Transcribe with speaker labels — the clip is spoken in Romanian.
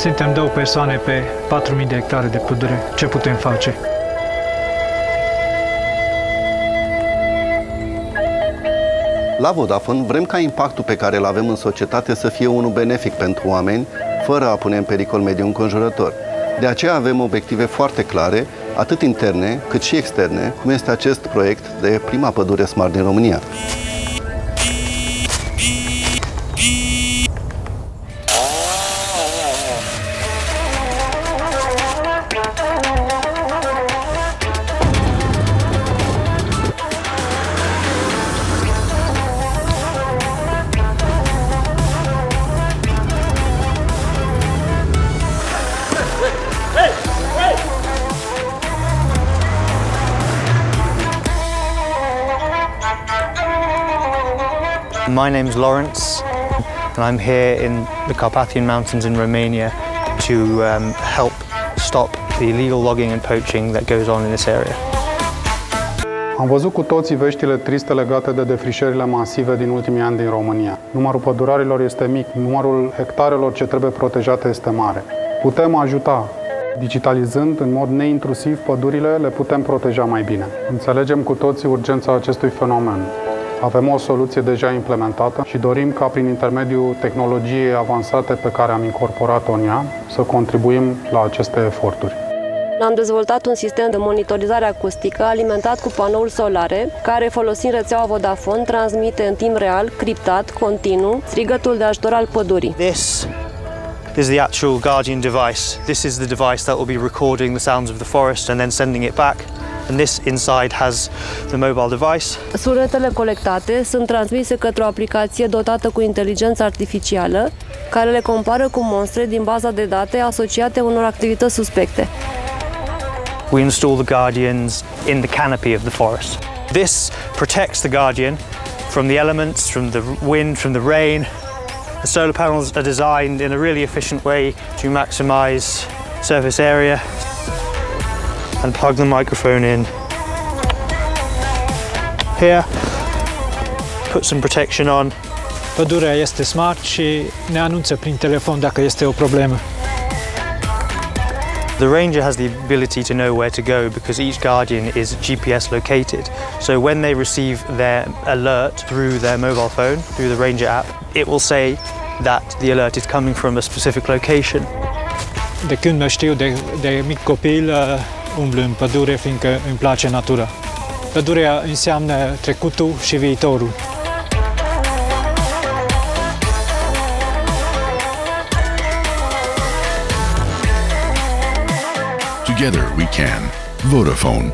Speaker 1: Suntem 2 persoane pe 4.000 de hectare de pădure. Ce putem face?
Speaker 2: La Vodafone vrem ca impactul pe care îl avem în societate să fie unul benefic pentru oameni, fără a pune în pericol mediul înconjurător. De aceea avem obiective foarte clare, atât interne cât și externe, cum este acest proiect de prima pădure smart din România.
Speaker 3: My name's Lawrence, and I'm here in the Carpathian Mountains in Romania to help stop the illegal logging and poaching that goes on in this area.
Speaker 4: Am văzut cu toții veștile triste legate de defrișările masive din ultimii ani din România. Numărul pădurarilor este mic, numărul hectarelor ce trebuie protejate este mare. Putem ajuta. Digitalizând în mod neintrusiv pădurile, le putem proteja mai bine. Înțelegem cu toții urgența acestui fenomen. Avem o soluție deja implementată și dorim ca prin intermediul tehnologiei avansate pe care am incorporat-o în ea să contribuim la aceste eforturi.
Speaker 5: Am dezvoltat un sistem de monitorizare acustică alimentat cu panouri solare, care, folosind rețeaua Vodafone, transmite în timp real, criptat, continuu, strigătul de ajutor al pădurii.
Speaker 3: This is the actual Guardian device. This is the device that will be recording the sounds of the forest and then sending it back. And this inside has the mobile device.
Speaker 5: Sunetele colectate sunt transmise către o aplicație dotată cu inteligență artificială, care le compară cu monstre din baza de date asociate unor activități suspecte.
Speaker 3: We install the Guardians in the canopy of the forest. This protects the Guardian from the elements, from the wind, from the rain. The solar panels are designed in a really efficient way to maximize surface area. And plug the microphone in here, put some protection on.
Speaker 1: Pădurea este smart și ne anunță prin telefon dacă este o problemă.
Speaker 3: The ranger has the ability to know where to go because each Guardian is GPS located. So when they receive their alert through their mobile phone, through the ranger app, it will say that the alert is coming from a specific location.
Speaker 1: De când mă știu de mic copil, umblu în pădure, fiindcă îmi place natura. Pădurea înseamnă trecutul și viitorul.
Speaker 6: Together we can. Vodafone.